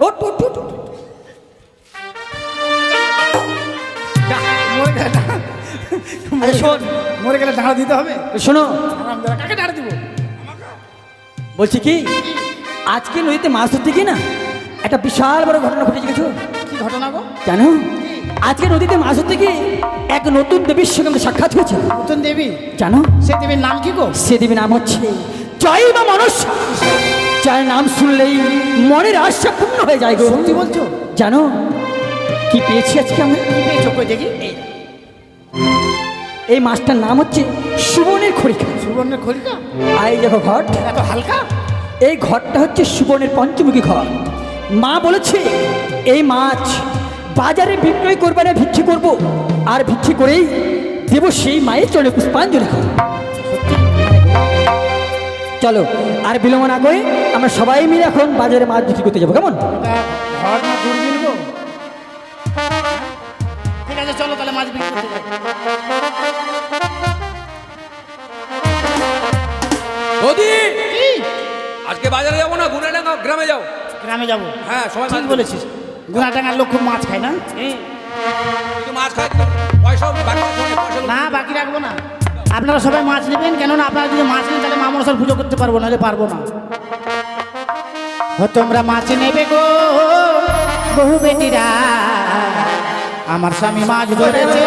ওট ওট ওট ওট। যা, মরে গেলে আরে শোন মরে গেলে ডাঁড়া দিতে হবে শোনো আরাম জাদা কাকে ডাঁড়া দিব বলছি কি আজকে নদীতে মাছ ধরতে গিয়ে না একটা বিশাল বড় ঘটনা ঘটেছে কিছু কি ঘটনা গো জানো আজকে নদীতে মাছ ধরতে গিয়ে এক নতুন দেবীর সঙ্গে আমাদের সাক্ষাৎ হয়েছে নতুন দেবী জানো সে দেবীর নাম কি গো সে দেবীর নাম হচ্ছে জয় মা মনসা যার নাম শুনলেই মনের আশা পূর্ণ হয়ে যায় গো সত্যি বলছো জানো কি পেয়েছি আজকে আমরা কি পেয়েছো কই দেখি এই মাছটার নাম হচ্ছে সুবর্ণের খড়িকা সুবর্ণের খড়িকা আর এই দেখো ঘট এত হালকা এই ঘরটা হচ্ছে সুবর্ণের পঞ্চমুখী ঘর মা বলেছে এই মাছ বাজারে বিক্রয় করবে না ভিক্ষে করব আর ভিক্ষে করেই দেব সেই মায়ের চলে পুষ্পাঞ্জলি খাবো চলো আর বিলম্ব না করে আমরা সবাই মিলে এখন বাজারে মাছ বিক্রি করতে যাবো কেমন ঘর না দূরবীন গো ঠিক আছে চলো তাহলে মাছ বিক্রি করতে যাই বৌদি কি আজকে বাজারে যাবো না গুনাডাঙ্গা গ্রামে যাও গ্রামে যাবো হ্যাঁ সবাই ঠিক বলেছিস গুনাটাঙ্গার লোক খুব মাছ খায় না কিন্তু মাছ খাই পয়সা বাকি পয়সা না বাকি রাখবো না আপনারা সবাই মাছ নেবেন কেননা আপনারা যদি মাছ নেন তাহলে মা মনসার পুজো করতে পারবো না পারবো না তোমরা মাছ নেবে গো বহু বেটিরা আমার স্বামী মাছ ধরেছে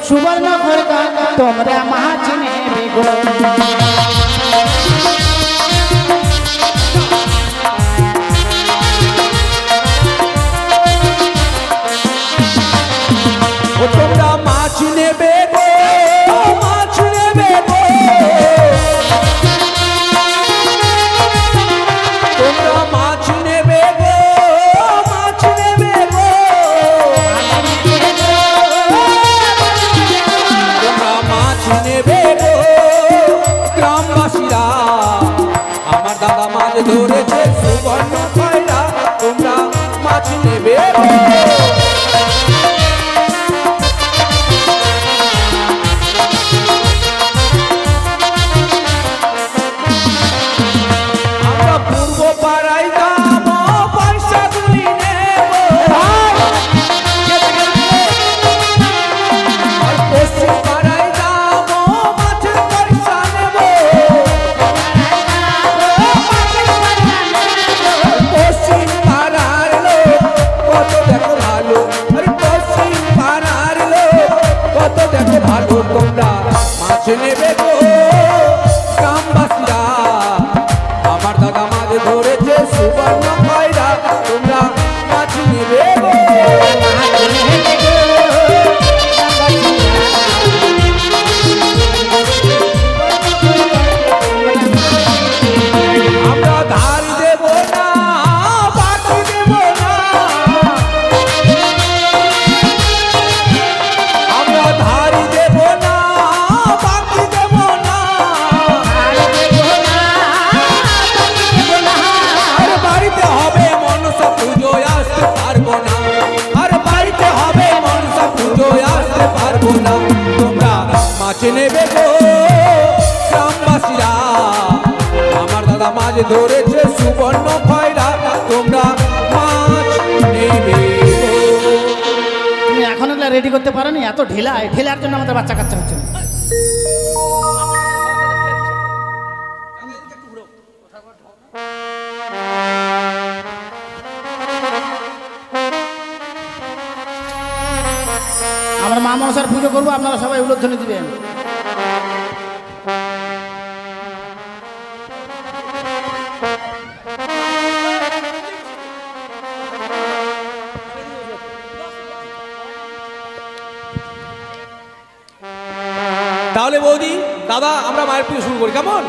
সুবর্ণ খড়কা তোমরা মাছ নেবে গো ও তোমরা মাছ নেবে গো মাছ নেবে গো তোমরা মাছ নেবে গো মাছ নেবে গো তোমরা মাছ নেবে গো গ্রামবাসীরা আমার দাদা মাছ ধরেছে সুবর্ণ খয়রা তোমরা মাছ নেবে গো আমরা পূর্ব পাড়ায় যাব পয়সাগুলি নেব আর পশ্চিম পাড়ায় যাব মাছের পয়সা নেব পশ্চিম পাড়ার লোক কত দেখো আসতে পারবো না, আর বাড়িতে হবে মনসা পুজোয় আসতে পারবো না। তোমরা মাছ নেবে গো গ্রামবাসীরা, আমার দাদা মাছ ধরেছে সুবর্ণ খয়রা, তোমরা মাছ নেবে গো। তুমি এখন এগুলা রেডি করতে পারো নি? এত ঢিলা, এই ঢিলার জন্য আমাদের বাচ্চা কাচ্চা হচ্ছে না। আমরা মা মনসার পুজো করবো, আপনারা সবাই উলোধ্বনি দিবেন। তাহলে বৌদি দাদা আমরা মায়ের পুজো শুরু করি, কেমন?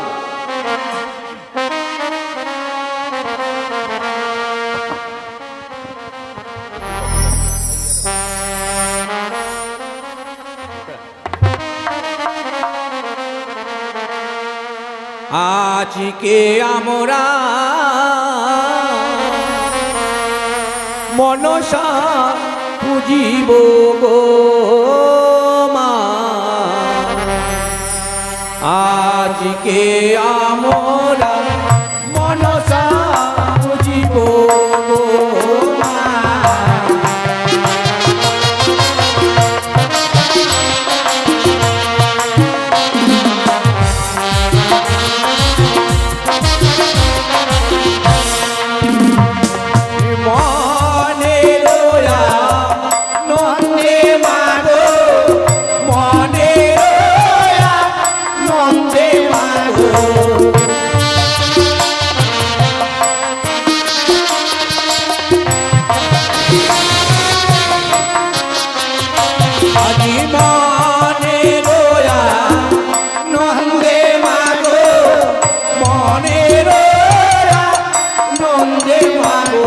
আজকে আমরা মনসা পুজিব গো মা, আজকে আমরা মনসা পুজিব গো মা। মনে রোয়া নন্দে মাগো, মনে রোয়া নন্দে মাগো, আজি মনে রোয়া নন্দে মাগো, মনে রোয়া নন্দে মাগো।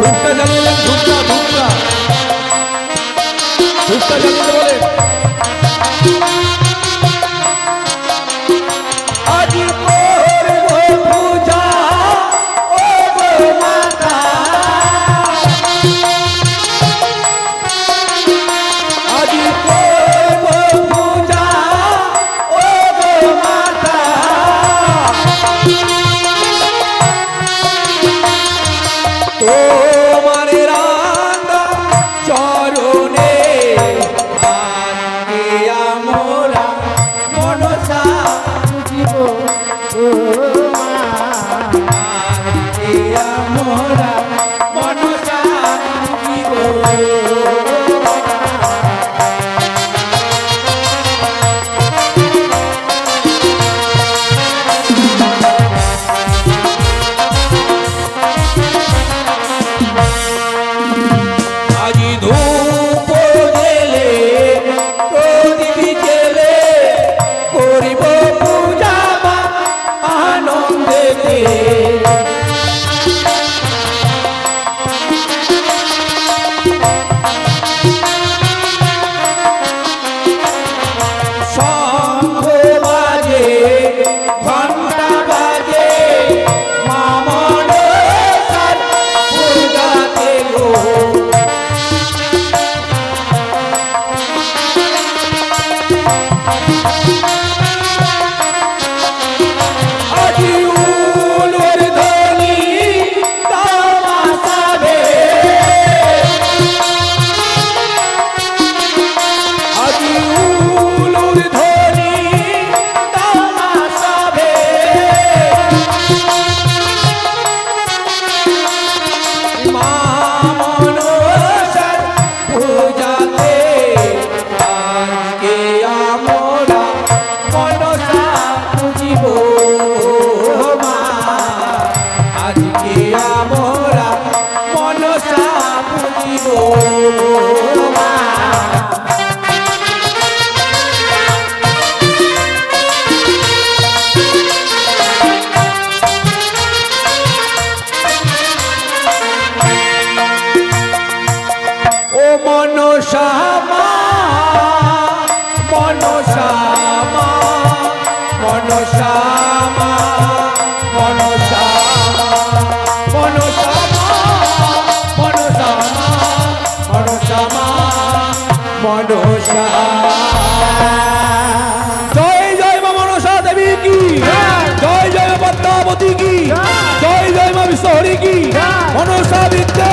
ধূপটা জ্বালিয়ে ধূপটা ধূপটা ধূপটা জ্বালিয়ে বলে আজি করব পূজা ও গো মাতা, আজি করব পূজা ও গো মাতা, তোমার রাঙা চরণে আজকে আমরা মনসা পুজিব গো মা, আজকে আমরা মনসা পুজিব গো মা। আজি ধূপ জেলে প্রদীপ জেলে করিব পূজা মা আনন্দেতে, শঙ্খ বাজে ঘণ্টা বাজে মা মনসার পূজাতে গো। আজি উলুর ধ্বনি তামাশাবে, আজি উলুর ধ্বনি তামাশাবে, মা মনসার পূজাতে আজকে আমরা মনসা পুজিব মা, আজকে আমরা মনসা পুজিব মা। ও মনসা মা, মনসা মা, মনসা মা, মনসা মা, মনসা মা, মনসা মনসা। জয় জয় মা মনসা দেবী কি, জয় জয় মা পদ্মাবতী কি, জয় জয় মা বিশ্বহরি কি, মনসা বিদ্যে।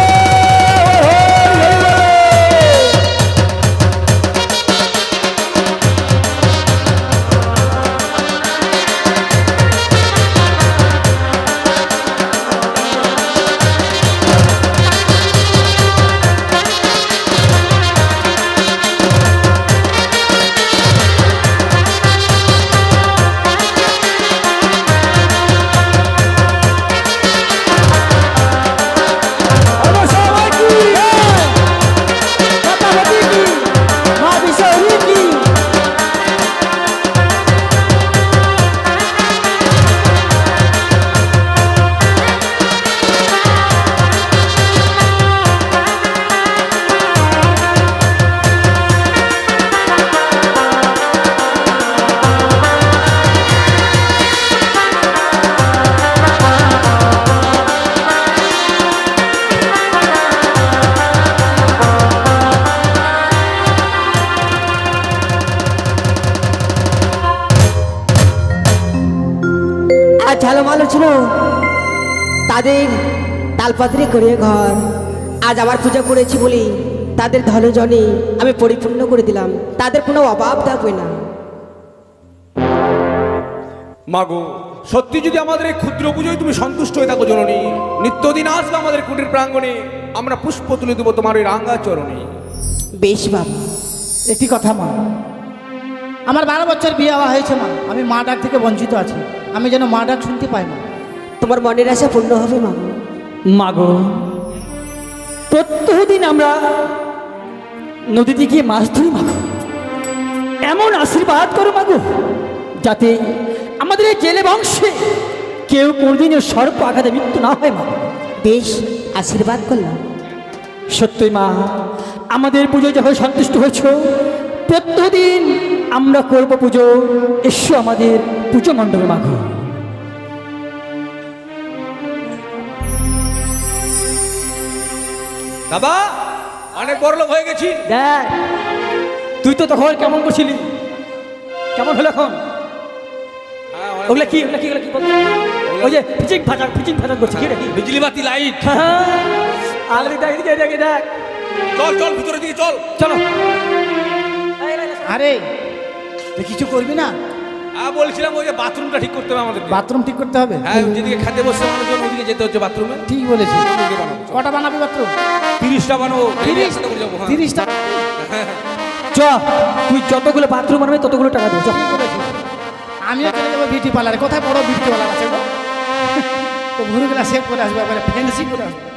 আর ঝালমালো ছিল তাদের তালপাত্রে করে ঘর। আজ আমার পূজা করেছি বলি তাদের ধনজনে আমি পরিপূর্ণ করে দিলাম, তাদের কোনো অভাব থাকবে না। মাগো সত্যি যদি আমাদের এই ক্ষুদ্র পুজোয় তুমি সন্তুষ্ট হয়ে থাকো জননী, নিত্যদিন আসবে আমাদের কুটির প্রাঙ্গণে, আমরা পুষ্প তুলে দেবো তোমার ওই রাঙ্গা চরণে। বেশ বাবা। একটি কথা মা, আমার 12 বছর বিয়ে হওয়া হয়েছে মা, আমি মা ডাক থেকে বঞ্চিত আছি, আমি যেন মা ডাক শুনতে পাই না। তোমার মনের আশা পূর্ণ হবে মা। মাগো প্রত্যেকদিন আমরা নদীতে গিয়ে মাছ ধরি মাগো, এমন আশীর্বাদ করো মাগো যাতে আমাদের এই জেলে বংশে কেউ কোনোদিনও সর্প আঘাতে মৃত্যু না হয় মা। বেশ, আশীর্বাদ করলাম। সত্যই মা, আমাদের পুজো যখন সন্তুষ্ট হয়েছ, প্রত্যেকদিন আমরা করব পুজো, এসো আমাদের পুজো মণ্ডপে মাগো। বাবা অনেক বড় লোক হয়ে গেছি। দেখ তুই তো তখন কেমন করছিলি, কেমন হলো এখন? হ্যাঁ, অনেক- ওগুলা কি ওগুলা কি ওগুলা কি বলতো? ওই যে ফিচিং ফাটাক করছে কি রে? বিজলি বাতি লাইট। আরে দেখ এদিকে এদিকে দেখ, চল চল ভিতরের দিকে চল। চলো। আরে তুই কিছু করবি না? হ্যাঁ বলছিলাম ওই যে বাথরুমটা ঠিক করতে হবে আমাদের। বাথরুম ঠিক করতে হবে। হ্যাঁ যেদিকে খেতে বসে মানুষজন ওদিকে যেতে হচ্ছে বাথরুমে। ঠিক বলেছিস। ওদিকে বানাবো, চল। কটা বানাবি বাথরুম? 30টা বানাবো, 30টা করে যাবো। হ্যাঁ 30টা। চ, তুই যতগুলো বাথরুম বানাবি ততগুলো টাকা দেবো। চ। আমিও চলে যাবো বিউটি পার্লারে। কোথায় বড় বিউটি পার্লার আছে গো? তো ঘুরে গেলে সেভ করে আসবো, ফ্যান্সি করে আসবো।